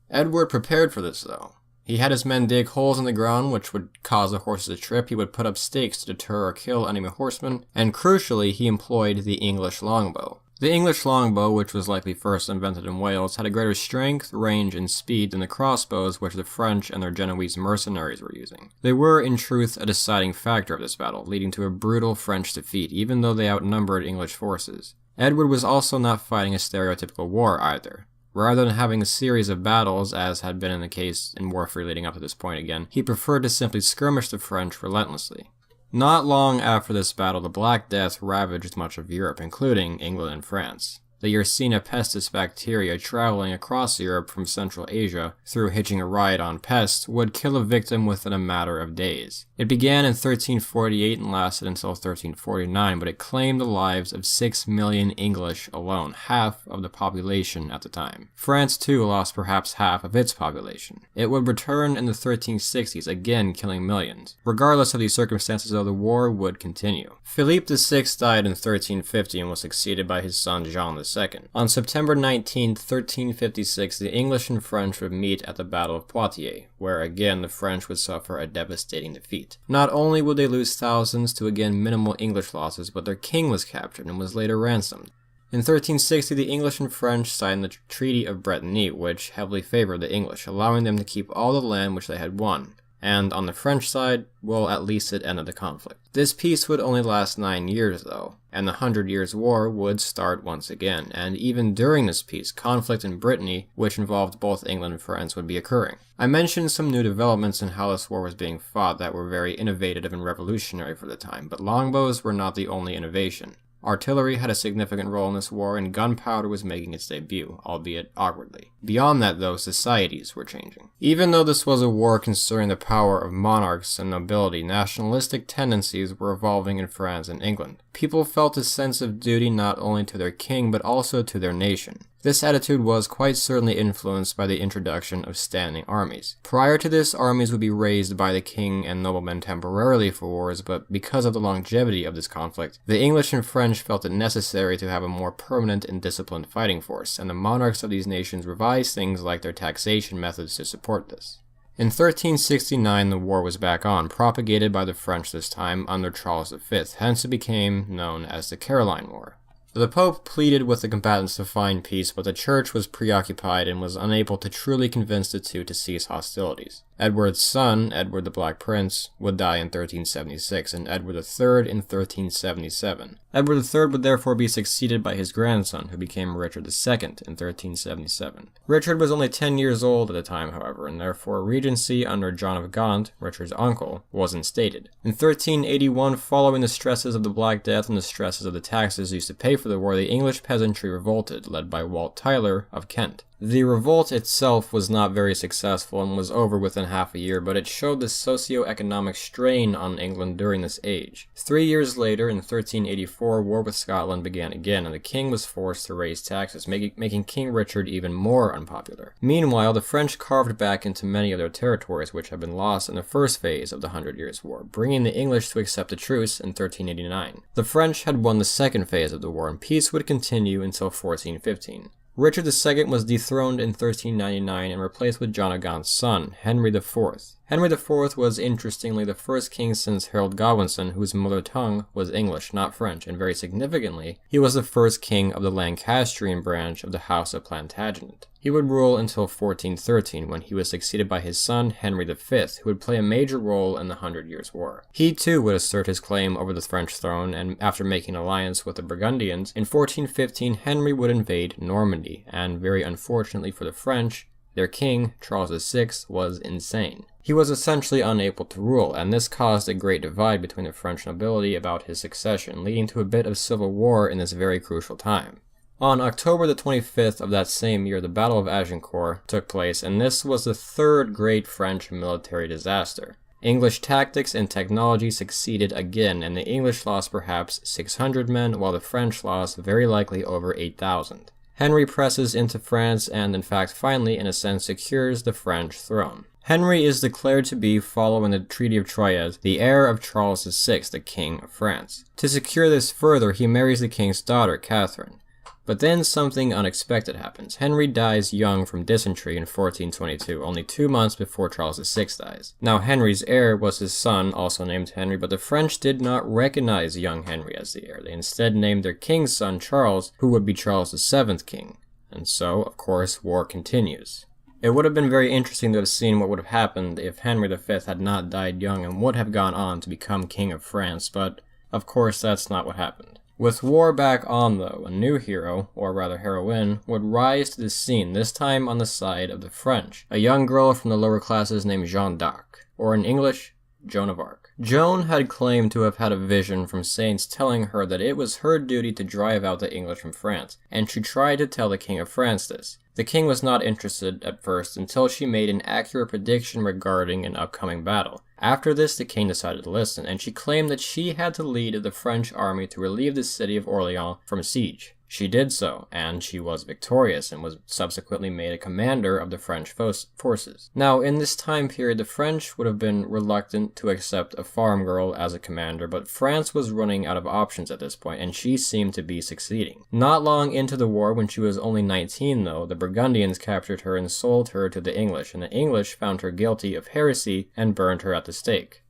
Edward prepared for this, though. He had his men dig holes in the ground which would cause the horses to trip, he would put up stakes to deter or kill enemy horsemen, and crucially, he employed the English longbow. The English longbow, which was likely first invented in Wales, had a greater strength, range, and speed than the crossbows which the French and their Genoese mercenaries were using. They were, in truth, a deciding factor of this battle, leading to a brutal French defeat, even though they outnumbered English forces. Edward was also not fighting a stereotypical war either. Rather than having a series of battles, as had been in the case in warfare leading up to this point again, he preferred to simply skirmish the French relentlessly. Not long after this battle, the Black Death ravaged much of Europe, including England and France. The Yersinia pestis bacteria traveling across Europe from Central Asia through hitching a ride on pest would kill a victim within a matter of days. It began in 1348 and lasted until 1349, but it claimed the lives of 6 million English alone, half of the population at the time. France too lost perhaps half of its population. It would return in the 1360s, again killing millions. Regardless of these circumstances, though, the war would continue. Philippe VI died in 1350 and was succeeded by his son Jean II. On September 19, 1356, the English and French would meet at the Battle of Poitiers, where again the French would suffer a devastating defeat. Not only would they lose thousands to again minimal English losses, but their king was captured and was later ransomed. In 1360, the English and French signed the Treaty of Bretigny, which heavily favored the English, allowing them to keep all the land which they had won. And on the French side, well, at least it ended the conflict. This peace would only last 9 years though, and the 100 Years' War would start once again, and even during this peace, conflict in Brittany, which involved both England and France, would be occurring. I mentioned some new developments in how this war was being fought that were very innovative and revolutionary for the time, but longbows were not the only innovation. Artillery had a significant role in this war, and gunpowder was making its debut, albeit awkwardly. Beyond that, though, societies were changing. Even though this was a war concerning the power of monarchs and nobility, nationalistic tendencies were evolving in France and England. People felt a sense of duty not only to their king, but also to their nation. This attitude was quite certainly influenced by the introduction of standing armies. Prior to this, armies would be raised by the king and noblemen temporarily for wars, but because of the longevity of this conflict, the English and French felt it necessary to have a more permanent and disciplined fighting force, and the monarchs of these nations revised things like their taxation methods to support this. In 1369, the war was back on, propagated by the French this time under Charles V, hence it became known as the Caroline War. The Pope pleaded with the combatants to find peace, but the Church was preoccupied and was unable to truly convince the two to cease hostilities. Edward's son, Edward the Black Prince, would die in 1376, and Edward III in 1377. Edward III would therefore be succeeded by his grandson, who became Richard II in 1377. Richard was only 10 years old at the time, however, and therefore regency under John of Gaunt, Richard's uncle, was instated. In 1381, following the stresses of the Black Death and the stresses of the taxes used to pay for the war, the English peasantry revolted, led by Wat Tyler of Kent. The revolt itself was not very successful and was over within half a year, but it showed the socio-economic strain on England during this age. 3 years later, in 1384, war with Scotland began again, and the king was forced to raise taxes, making King Richard even more unpopular. Meanwhile, the French carved back into many of their territories which had been lost in the first phase of the 100 Years' War, bringing the English to accept a truce in 1389. The French had won the second phase of the war, and peace would continue until 1415. Richard II was dethroned in 1399 and replaced with John of Gaunt's son, Henry IV. Henry IV was interestingly the first king since Harold Godwinson, whose mother tongue was English, not French, and very significantly, he was the first king of the Lancastrian branch of the House of Plantagenet. He would rule until 1413, when he was succeeded by his son, Henry V, who would play a major role in the 100 Years' War. He too would assert his claim over the French throne, and after making an alliance with the Burgundians, in 1415 Henry would invade Normandy, and very unfortunately for the French, their king, Charles VI, was insane. He was essentially unable to rule, and this caused a great divide between the French nobility about his succession, leading to a bit of civil war in this very crucial time. On October the 25th of that same year, the Battle of Agincourt took place, and this was the third great French military disaster. English tactics and technology succeeded again, and the English lost perhaps 600 men, while the French lost very likely over 8,000. Henry presses into France and, in fact, finally, in a sense, secures the French throne. Henry is declared to be, following the Treaty of Troyes, the heir of Charles VI, the King of France. To secure this further, he marries the king's daughter, Catherine. But then something unexpected happens. Henry dies young from dysentery in 1422, only 2 months before Charles VI dies. Now Henry's heir was his son, also named Henry, but the French did not recognize young Henry as the heir. They instead named their king's son Charles, who would be Charles VII king. And so, of course, war continues. It would have been very interesting to have seen what would have happened if Henry V had not died young and would have gone on to become King of France, but of course that's not what happened. With war back on though, a new hero, or rather heroine, would rise to the scene, this time on the side of the French. A young girl from the lower classes named Jeanne d'Arc, or in English, Joan of Arc. Joan had claimed to have had a vision from saints telling her that it was her duty to drive out the English from France, and she tried to tell the King of France this. The king was not interested at first until she made an accurate prediction regarding an upcoming battle. After this, the king decided to listen, and she claimed that she had to lead the French army to relieve the city of Orleans from siege. She did so, and she was victorious and was subsequently made a commander of the French forces. Now, in this time period, the French would have been reluctant to accept a farm girl as a commander, but France was running out of options at this point, and she seemed to be succeeding. Not long into the war, when she was only 19 though, the Burgundians captured her and sold her to the English, and the English found her guilty of heresy and burned her at the stake.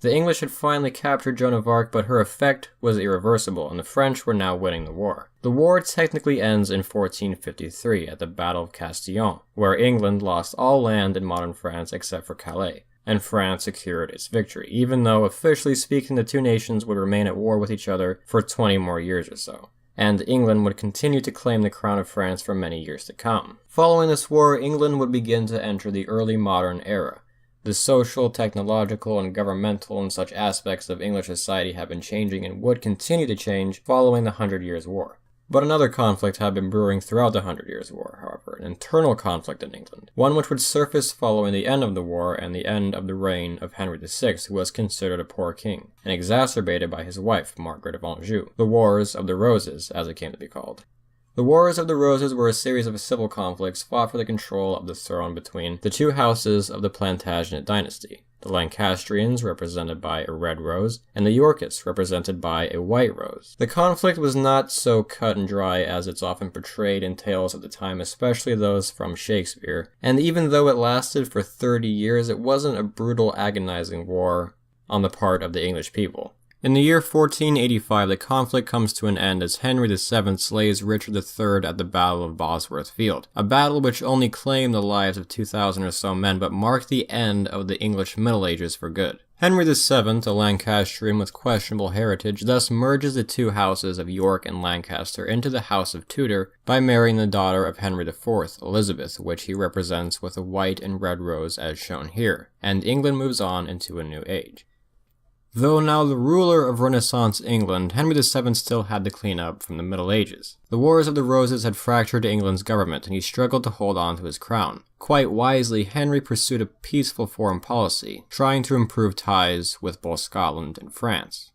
The English had finally captured Joan of Arc, but her effect was irreversible, and the French were now winning the war. The war technically ends in 1453 at the Battle of Castillon, where England lost all land in modern France except for Calais, and France secured its victory, even though officially speaking the two nations would remain at war with each other for 20 more years or so, and England would continue to claim the crown of France for many years to come. Following this war, England would begin to enter the early modern era. The social, technological, and governmental and such aspects of English society have been changing and would continue to change following the 100 Years' War. But another conflict had been brewing throughout the 100 Years' War, however, an internal conflict in England, one which would surface following the end of the war and the end of the reign of Henry VI, who was considered a poor king, and exacerbated by his wife, Margaret of Anjou, the Wars of the Roses, as it came to be called. The Wars of the Roses were a series of civil conflicts fought for the control of the throne between the two houses of the Plantagenet dynasty, the Lancastrians, represented by a red rose, and the Yorkists, represented by a white rose. The conflict was not so cut and dry as it's often portrayed in tales of the time, especially those from Shakespeare, and even though it lasted for 30 years, it wasn't a brutal, agonizing war on the part of the English people. In the year 1485, the conflict comes to an end as Henry VII slays Richard III at the Battle of Bosworth Field, a battle which only claimed the lives of 2,000 or so men but marked the end of the English Middle Ages for good. Henry VII, a Lancastrian with questionable heritage, thus merges the two houses of York and Lancaster into the House of Tudor by marrying the daughter of Henry IV, Elizabeth, which he represents with a white and red rose as shown here, and England moves on into a new age. Though now the ruler of Renaissance England, Henry VII still had to clean up from the Middle Ages. The Wars of the Roses had fractured England's government, and he struggled to hold on to his crown. Quite wisely, Henry pursued a peaceful foreign policy, trying to improve ties with both Scotland and France.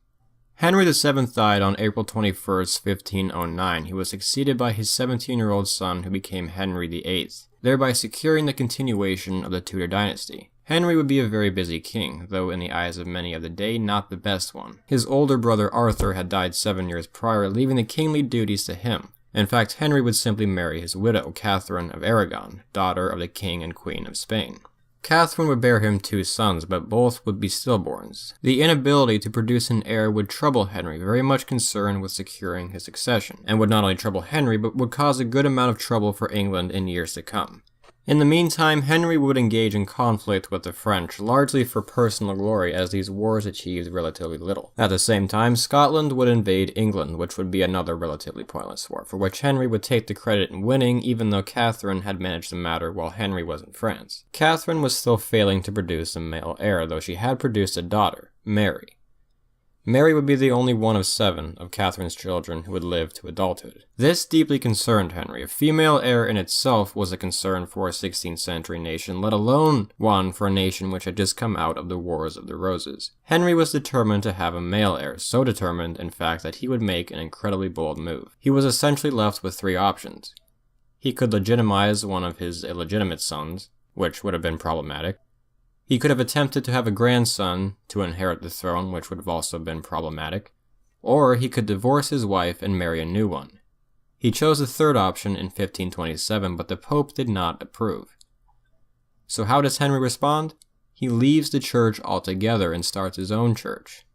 Henry VII died on April 21, 1509. He was succeeded by his 17-year-old son, who became Henry VIII, thereby securing the continuation of the Tudor dynasty. Henry would be a very busy king, though in the eyes of many of the day, not the best one. His older brother Arthur had died 7 years prior, leaving the kingly duties to him. In fact, Henry would simply marry his widow, Catherine of Aragon, daughter of the King and Queen of Spain. Catherine would bear him 2 sons, but both would be stillborns. The inability to produce an heir would trouble Henry, very much concerned with securing his succession, and would not only trouble Henry, but would cause a good amount of trouble for England in years to come. In the meantime, Henry would engage in conflict with the French, largely for personal glory, as these wars achieved relatively little. At the same time, Scotland would invade England, which would be another relatively pointless war, for which Henry would take the credit in winning, even though Catherine had managed the matter while Henry was in France. Catherine was still failing to produce a male heir, though she had produced a daughter, Mary. Mary would be the only one of 7 of Catherine's children who would live to adulthood. This deeply concerned Henry. A female heir in itself was a concern for a 16th century nation, let alone one for a nation which had just come out of the Wars of the Roses. Henry was determined to have a male heir, so determined, in fact, that he would make an incredibly bold move. He was essentially left with 3 options. He could legitimize one of his illegitimate sons, which would have been problematic. He could have attempted to have a grandson to inherit the throne, which would have also been problematic, or he could divorce his wife and marry a new one. He chose the third option in 1527, but the Pope did not approve. So how does Henry respond? He leaves the church altogether and starts his own church.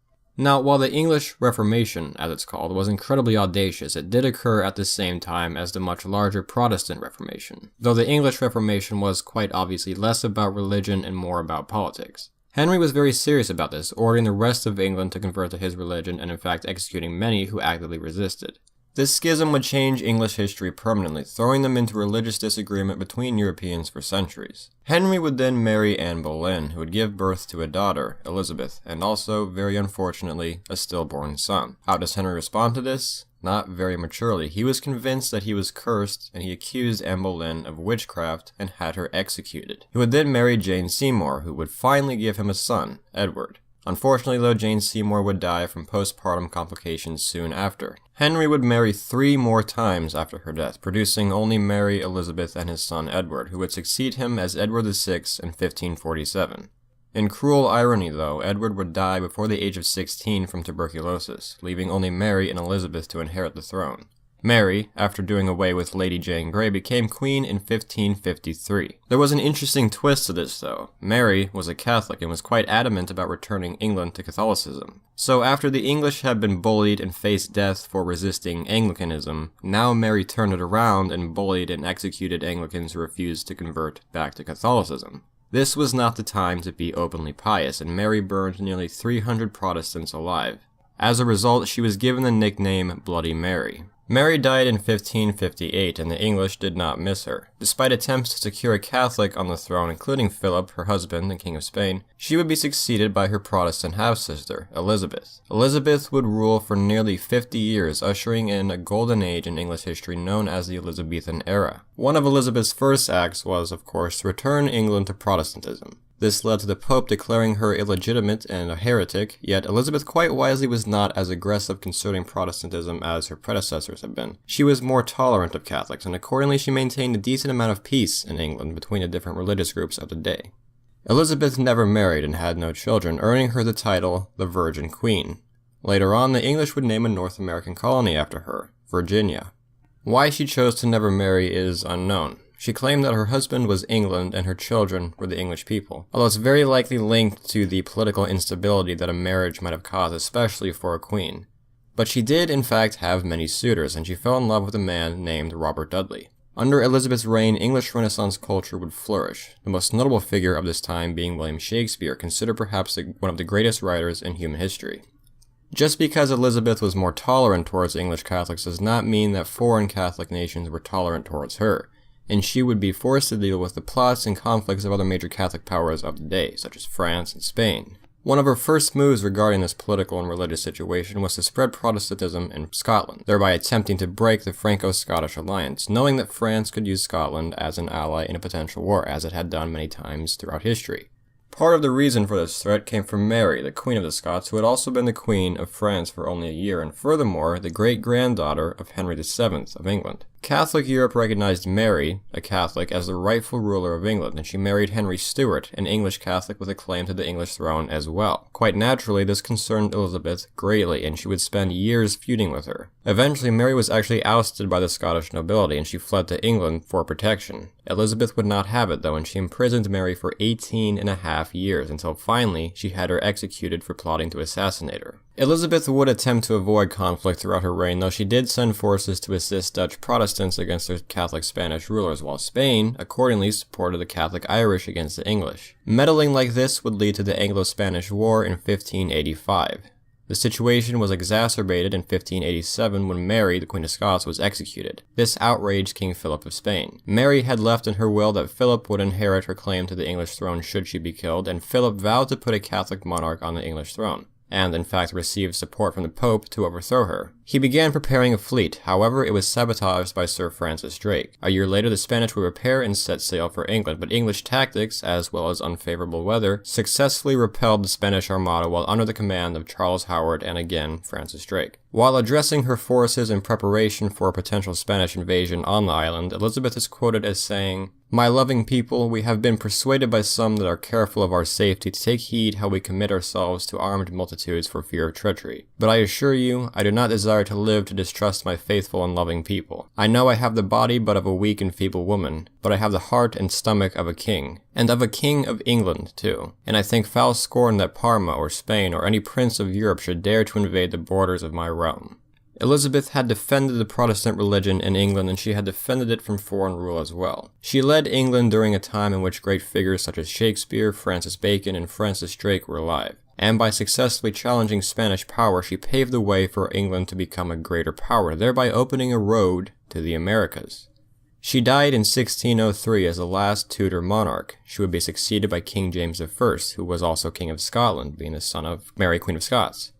Now, while the English Reformation, as it's called, was incredibly audacious, it did occur at the same time as the much larger Protestant Reformation, though the English Reformation was quite obviously less about religion and more about politics. Henry was very serious about this, ordering the rest of England to convert to his religion and in fact executing many who actively resisted. This schism would change English history permanently, throwing them into religious disagreement between Europeans for centuries. Henry would then marry Anne Boleyn, who would give birth to a daughter, Elizabeth, and also, very unfortunately, a stillborn son. How does Henry respond to this? Not very maturely. He was convinced that he was cursed, and he accused Anne Boleyn of witchcraft and had her executed. He would then marry Jane Seymour, who would finally give him a son, Edward. Unfortunately, though, Jane Seymour would die from postpartum complications soon after. Henry would marry 3 more times after her death, producing only Mary, Elizabeth, and his son Edward, who would succeed him as Edward VI in 1547. In cruel irony, though, Edward would die before the age of 16 from tuberculosis, leaving only Mary and Elizabeth to inherit the throne. Mary, after doing away with Lady Jane Grey, became queen in 1553. There was an interesting twist to this though. Mary was a Catholic and was quite adamant about returning England to Catholicism. So after the English had been bullied and faced death for resisting Anglicanism, now Mary turned it around and bullied and executed Anglicans who refused to convert back to Catholicism. This was not the time to be openly pious, and Mary burned nearly 300 Protestants alive. As a result, she was given the nickname Bloody Mary. Mary died in 1558, and the English did not miss her. Despite attempts to secure a Catholic on the throne, including Philip, her husband, the King of Spain, she would be succeeded by her Protestant half-sister, Elizabeth. Elizabeth would rule for nearly 50 years, ushering in a golden age in English history known as the Elizabethan era. One of Elizabeth's first acts was, of course, to return England to Protestantism. This led to the Pope declaring her illegitimate and a heretic, yet Elizabeth quite wisely was not as aggressive concerning Protestantism as her predecessors had been. She was more tolerant of Catholics, and accordingly she maintained a decent amount of peace in England between the different religious groups of the day. Elizabeth never married and had no children, earning her the title the Virgin Queen. Later on, the English would name a North American colony after her, Virginia. Why she chose to never marry is unknown. She claimed that her husband was England and her children were the English people, although it's very likely linked to the political instability that a marriage might have caused, especially for a queen. But she did, in fact, have many suitors, and she fell in love with a man named Robert Dudley. Under Elizabeth's reign, English Renaissance culture would flourish, the most notable figure of this time being William Shakespeare, considered perhaps one of the greatest writers in human history. Just because Elizabeth was more tolerant towards English Catholics does not mean that foreign Catholic nations were tolerant towards her, and she would be forced to deal with the plots and conflicts of other major Catholic powers of the day, such as France and Spain. One of her first moves regarding this political and religious situation was to spread Protestantism in Scotland, thereby attempting to break the Franco-Scottish alliance, knowing that France could use Scotland as an ally in a potential war, as it had done many times throughout history. Part of the reason for this threat came from Mary, the Queen of the Scots, who had also been the Queen of France for only a year, and furthermore, the great-granddaughter of Henry VII of England. Catholic Europe recognized Mary, a Catholic, as the rightful ruler of England, and she married Henry Stuart, an English Catholic with a claim to the English throne as well. Quite naturally, this concerned Elizabeth greatly, and she would spend years feuding with her. Eventually, Mary was actually ousted by the Scottish nobility, and she fled to England for protection. Elizabeth would not have it, though, and she imprisoned Mary for 18.5 years, until finally she had her executed for plotting to assassinate her. Elizabeth would attempt to avoid conflict throughout her reign, though she did send forces to assist Dutch Protestants against their Catholic Spanish rulers, while Spain accordingly supported the Catholic Irish against the English. Meddling like this would lead to the Anglo-Spanish War in 1585. The situation was exacerbated in 1587 when Mary, the Queen of Scots, was executed. This outraged King Philip of Spain. Mary had left in her will that Philip would inherit her claim to the English throne should she be killed, and Philip vowed to put a Catholic monarch on the English throne, and in fact received support from the Pope to overthrow her. He began preparing a fleet, however it was sabotaged by Sir Francis Drake. A year later the Spanish would repair and set sail for England, but English tactics, as well as unfavorable weather, successfully repelled the Spanish Armada while under the command of Charles Howard and again Francis Drake. While addressing her forces in preparation for a potential Spanish invasion on the island, Elizabeth is quoted as saying, "My loving people, we have been persuaded by some that are careful of our safety to take heed how we commit ourselves to armed multitudes for fear of treachery. But I assure you, I do not desire to live to distrust my faithful and loving people. I know I have the body but of a weak and feeble woman, but I have the heart and stomach of a king, and of a king of England too. And I think foul scorn that Parma or Spain or any prince of Europe should dare to invade the borders of my realm." Elizabeth had defended the Protestant religion in England, and she had defended it from foreign rule as well. She led England during a time in which great figures such as Shakespeare, Francis Bacon, and Francis Drake were alive. And by successfully challenging Spanish power, she paved the way for England to become a greater power, thereby opening a road to the Americas. She died in 1603 as the last Tudor monarch. She would be succeeded by King James I, who was also King of Scotland, being the son of Mary, Queen of Scots.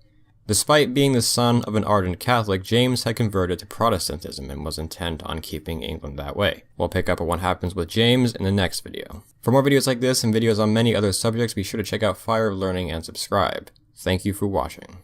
Despite being the son of an ardent Catholic, James had converted to Protestantism and was intent on keeping England that way. We'll pick up on what happens with James in the next video. For more videos like this and videos on many other subjects, be sure to check out Fire of Learning and subscribe. Thank you for watching.